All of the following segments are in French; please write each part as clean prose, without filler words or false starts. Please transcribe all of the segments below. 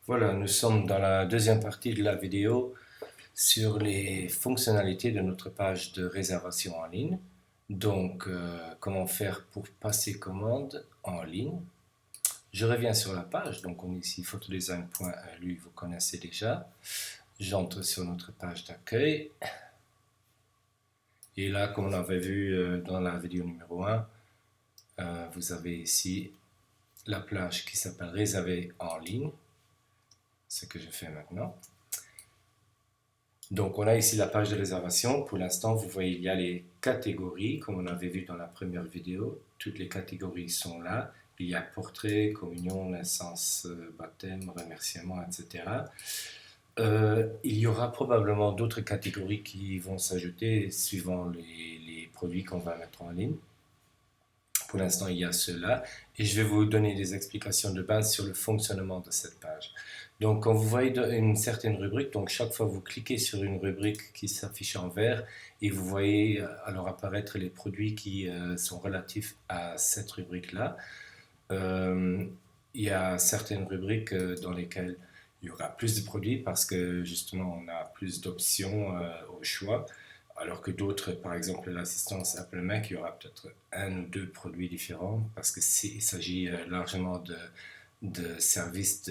Voilà, nous sommes dans la deuxième partie de la vidéo sur les fonctionnalités de notre page de réservation en ligne. Donc, comment faire pour passer commande en ligne. Je reviens sur la page, donc on est ici photodesign.lu, vous connaissez déjà. J'entre sur notre page d'accueil. Et là, comme on avait vu dans la vidéo numéro 1, vous avez ici la plage qui s'appelle réserver en ligne, ce que je fais maintenant. Donc, on a ici la page de réservation. Pour l'instant, vous voyez, il y a les catégories, comme on avait vu dans la première vidéo. Toutes les catégories sont là. Il y a portrait, communion, naissance, baptême, remerciement, etc. Il y aura probablement d'autres catégories qui vont s'ajouter suivant les produits qu'on va mettre en ligne. Pour l'instant, il y a cela. Et je vais vous donner des explications de base sur le fonctionnement de cette page. Donc, quand vous voyez une certaine rubrique, donc chaque fois vous cliquez sur une rubrique qui s'affiche en vert et vous voyez alors apparaître les produits qui sont relatifs à cette rubrique-là. Euh, il y a certaines rubriques dans lesquelles il y aura plus de produits parce que justement on a plus d'options au choix. Alors que d'autres, par exemple l'assistance Apple Mac, il y aura peut-être un ou deux produits différents parce qu'il s'agit largement de services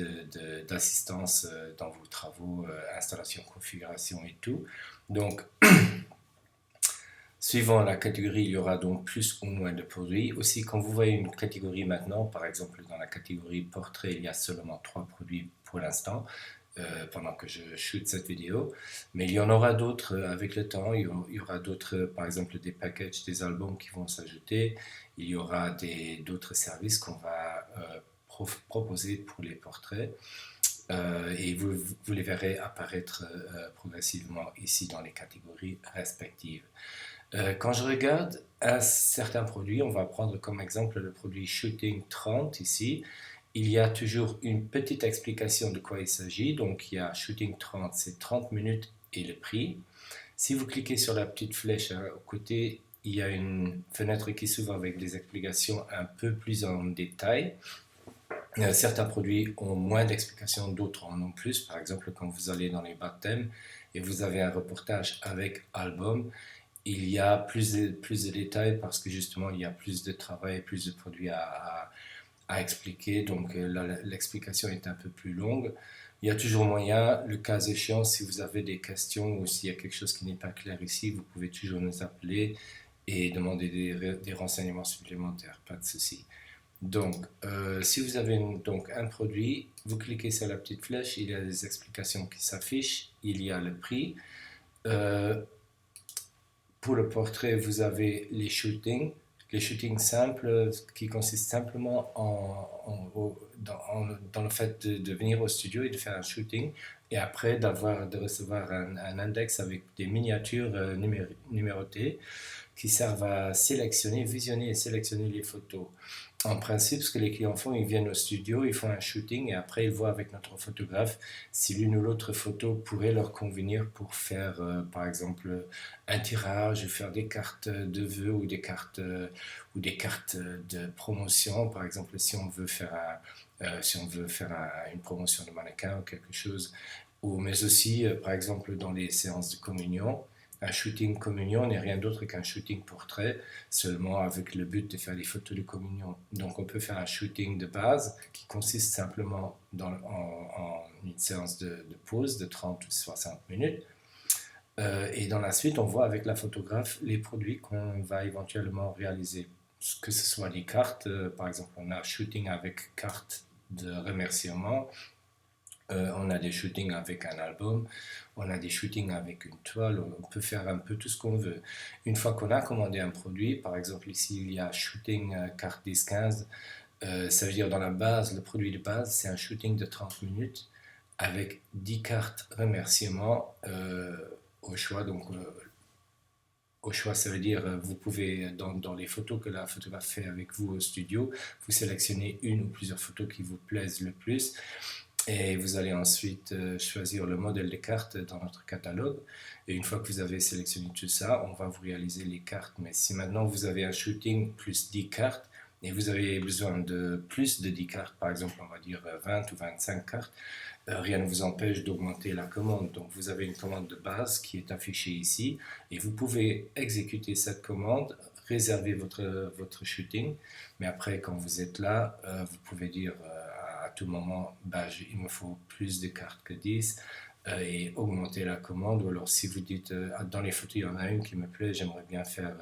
d'assistance dans vos travaux, installation, configuration et tout. Donc, suivant la catégorie, il y aura donc plus ou moins de produits. Aussi, quand vous voyez une catégorie maintenant, par exemple dans la catégorie portrait, il y a seulement 3 produits pour l'instant, pendant que je shoot cette vidéo. Mais il y en aura d'autres avec le temps. Il y aura d'autres, par exemple des packages, des albums qui vont s'ajouter. Il y aura d'autres services qu'on va proposer pour les portraits. Et vous les verrez apparaître progressivement ici dans les catégories respectives. Quand je regarde un certain produit, on va prendre comme exemple le produit Shooting 30 ici. Il y a toujours une petite explication de quoi il s'agit. Donc il y a Shooting 30, c'est 30 minutes et le prix. Si vous cliquez sur la petite flèche au côté, il y a une fenêtre qui s'ouvre avec des explications un peu plus en détail. Certains produits ont moins d'explications, d'autres en ont plus. Par exemple, quand vous allez dans les baptêmes et vous avez un reportage avec album, il y a plus de détails parce que justement il y a plus de travail, plus de produits à expliquer, donc l'explication est un peu plus longue. Il y a toujours moyen, le cas échéant, si vous avez des questions ou s'il y a quelque chose qui n'est pas clair ici, vous pouvez toujours nous appeler et demander des renseignements supplémentaires, pas de souci. Donc, si vous avez donc un produit, vous cliquez sur la petite flèche, il y a des explications qui s'affichent, il y a le prix. Euh, pour le portrait, vous avez les shootings simples qui consistent simplement dans le fait de venir au studio et de faire un shooting et après de recevoir un index avec des miniatures numérotées qui servent à sélectionner, visionner et sélectionner les photos. En principe, ce que les clients font, ils viennent au studio, ils font un shooting et après ils voient avec notre photographe si l'une ou l'autre photo pourrait leur convenir pour faire, par exemple, un tirage ou faire des cartes de vœux ou des cartes de promotion. Par exemple, si on veut faire, une promotion de mannequin ou quelque chose. Mais aussi, par exemple, dans les séances de communion. Un shooting communion n'est rien d'autre qu'un shooting portrait, seulement avec le but de faire des photos de communion. Donc on peut faire un shooting de base qui consiste simplement en une séance de pause de 30 ou 60 minutes. Et dans la suite, on voit avec la photographe les produits qu'on va éventuellement réaliser. Que ce soit des cartes, par exemple, on a shooting avec carte de remerciement, on a des shootings avec un album, on a des shootings avec une toile, on peut faire un peu tout ce qu'on veut. Une fois qu'on a commandé un produit, par exemple ici il y a shooting carte 10-15, ça veut dire dans la base, le produit de base, c'est un shooting de 30 minutes avec 10 cartes remerciements au choix. Donc au choix, ça veut dire vous pouvez, dans les photos que la photographe fait avec vous au studio, vous sélectionnez une ou plusieurs photos qui vous plaisent le plus. Et vous allez ensuite choisir le modèle de carte dans notre catalogue. Et une fois que vous avez sélectionné tout ça, on va vous réaliser les cartes. Mais si maintenant vous avez un shooting plus 10 cartes, et vous avez besoin de plus de 10 cartes, par exemple, on va dire 20 ou 25 cartes, rien ne vous empêche d'augmenter la commande. Donc vous avez une commande de base qui est affichée ici et vous pouvez exécuter cette commande, réserver votre shooting, mais après quand vous êtes là, vous pouvez dire à tout moment, bah, il me faut plus de cartes que 10 et augmenter la commande. Ou alors si vous dites, dans les photos, il y en a une qui me plaît, j'aimerais bien faire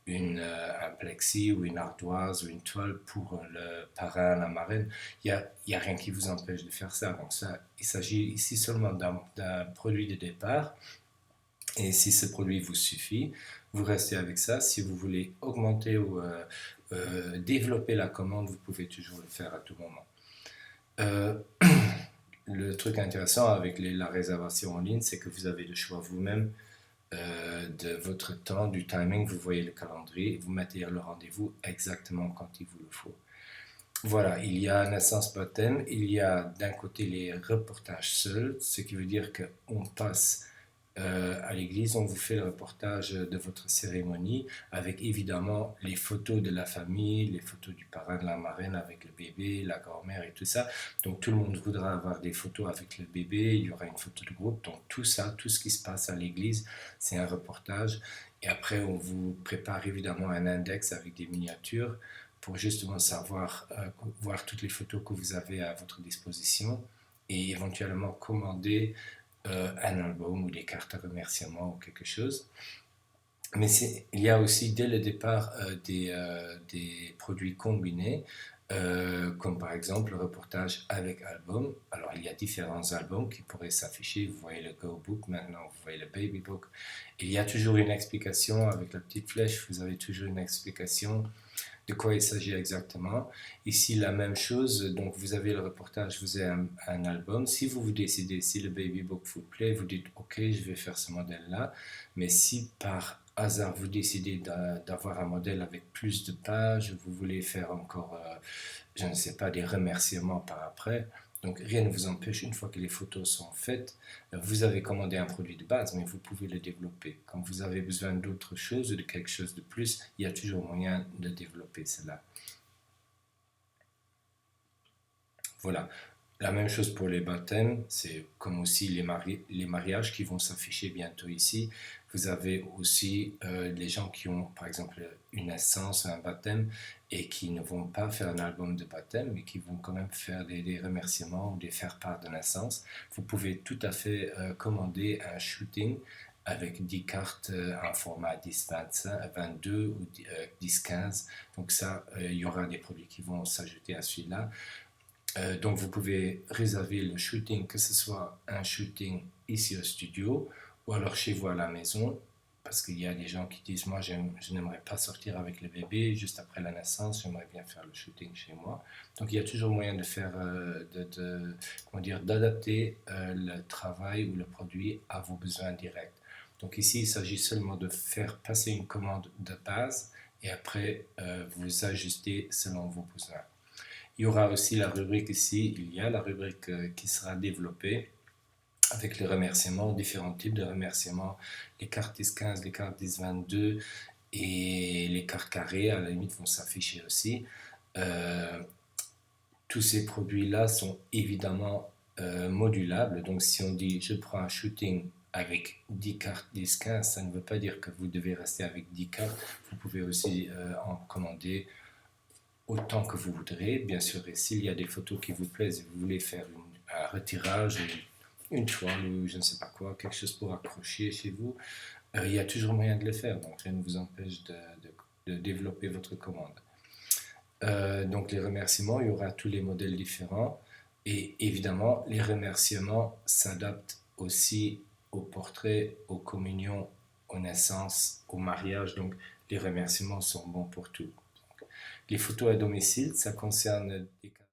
un plexi ou une ardoise ou une toile pour le parrain, la marraine, il y a rien qui vous empêche de faire ça. Donc ça, il s'agit ici seulement d'un produit de départ. Et si ce produit vous suffit, vous restez avec ça. Si vous voulez augmenter ou développer la commande, vous pouvez toujours le faire à tout moment. Euh, le truc intéressant avec la réservation en ligne, c'est que vous avez le choix vous-même de votre temps, du timing. Vous voyez le calendrier, vous mettez le rendez-vous exactement quand il vous le faut. Voilà, il y a naissance baptême, il y a d'un côté les reportages seuls, ce qui veut dire qu'on passe à l'église, on vous fait le reportage de votre cérémonie avec évidemment les photos de la famille, les photos du parrain, de la marraine avec le bébé, la grand-mère et tout ça. Donc tout le monde voudra avoir des photos avec le bébé, il y aura une photo de groupe. Donc tout ça, tout ce qui se passe à l'église, c'est un reportage. Et après, on vous prépare évidemment un index avec des miniatures pour justement savoir, voir toutes les photos que vous avez à votre disposition et éventuellement commander un album ou des cartes à remerciement ou quelque chose. Mais il y a aussi dès le départ des produits combinés, comme par exemple le reportage avec album. Alors il y a différents albums qui pourraient s'afficher. Vous voyez le Go Book maintenant, vous voyez le Baby Book. Il y a toujours une explication avec la petite flèche, vous avez toujours une explication de quoi il s'agit exactement. Ici, la même chose. Donc, vous avez le reportage, vous avez un album. Si vous vous décidez, si le Baby Book vous plaît, vous dites OK, je vais faire ce modèle-là. Mais si par hasard vous décidez d'avoir un modèle avec plus de pages, vous voulez faire encore, je ne sais pas, des remerciements par après, donc rien ne vous empêche, une fois que les photos sont faites, vous avez commandé un produit de base, mais vous pouvez le développer. Quand vous avez besoin d'autre chose ou de quelque chose de plus, il y a toujours moyen de développer cela. Voilà. La même chose pour les baptêmes, c'est comme aussi les mariages qui vont s'afficher bientôt ici. Vous avez aussi les gens qui ont, par exemple, une naissance, un baptême, et qui ne vont pas faire un album de baptême, mais qui vont quand même faire des remerciements ou des faire-part de naissance. Vous pouvez tout à fait commander un shooting avec 10 cartes en format 10-25, 22 ou 10-15. Donc ça, il y aura des produits qui vont s'ajouter à celui-là. Donc vous pouvez réserver le shooting, que ce soit un shooting ici au studio ou alors chez vous à la maison, parce qu'il y a des gens qui disent moi je n'aimerais pas sortir avec le bébé juste après la naissance, j'aimerais bien faire le shooting chez moi. Donc il y a toujours moyen de faire, comment dire, d'adapter le travail ou le produit à vos besoins directs. Donc ici il s'agit seulement de faire passer une commande de base et après vous ajuster selon vos besoins. Il y aura aussi la rubrique ici, il y a la rubrique qui sera développée avec les remerciements, différents types de remerciements, les cartes 10-15, les cartes 10-22 et les cartes carrées à la limite vont s'afficher aussi. Euh, Tous ces produits-là sont évidemment modulables, donc si on dit je prends un shooting avec 10 cartes 10-15, ça ne veut pas dire que vous devez rester avec 10 cartes, vous pouvez aussi en commander autant que vous voudrez, bien sûr. Et s'il y a des photos qui vous plaisent et vous voulez faire un retirage, une toile ou je ne sais pas quoi, quelque chose pour accrocher chez vous, il y a toujours moyen de le faire. Donc rien ne vous empêche de développer votre commande. Donc les remerciements, il y aura tous les modèles différents. Et évidemment, les remerciements s'adaptent aussi aux portraits, aux communions, aux naissances, au mariage. Donc les remerciements sont bons pour tout. Les photos à domicile, ça concerne des cas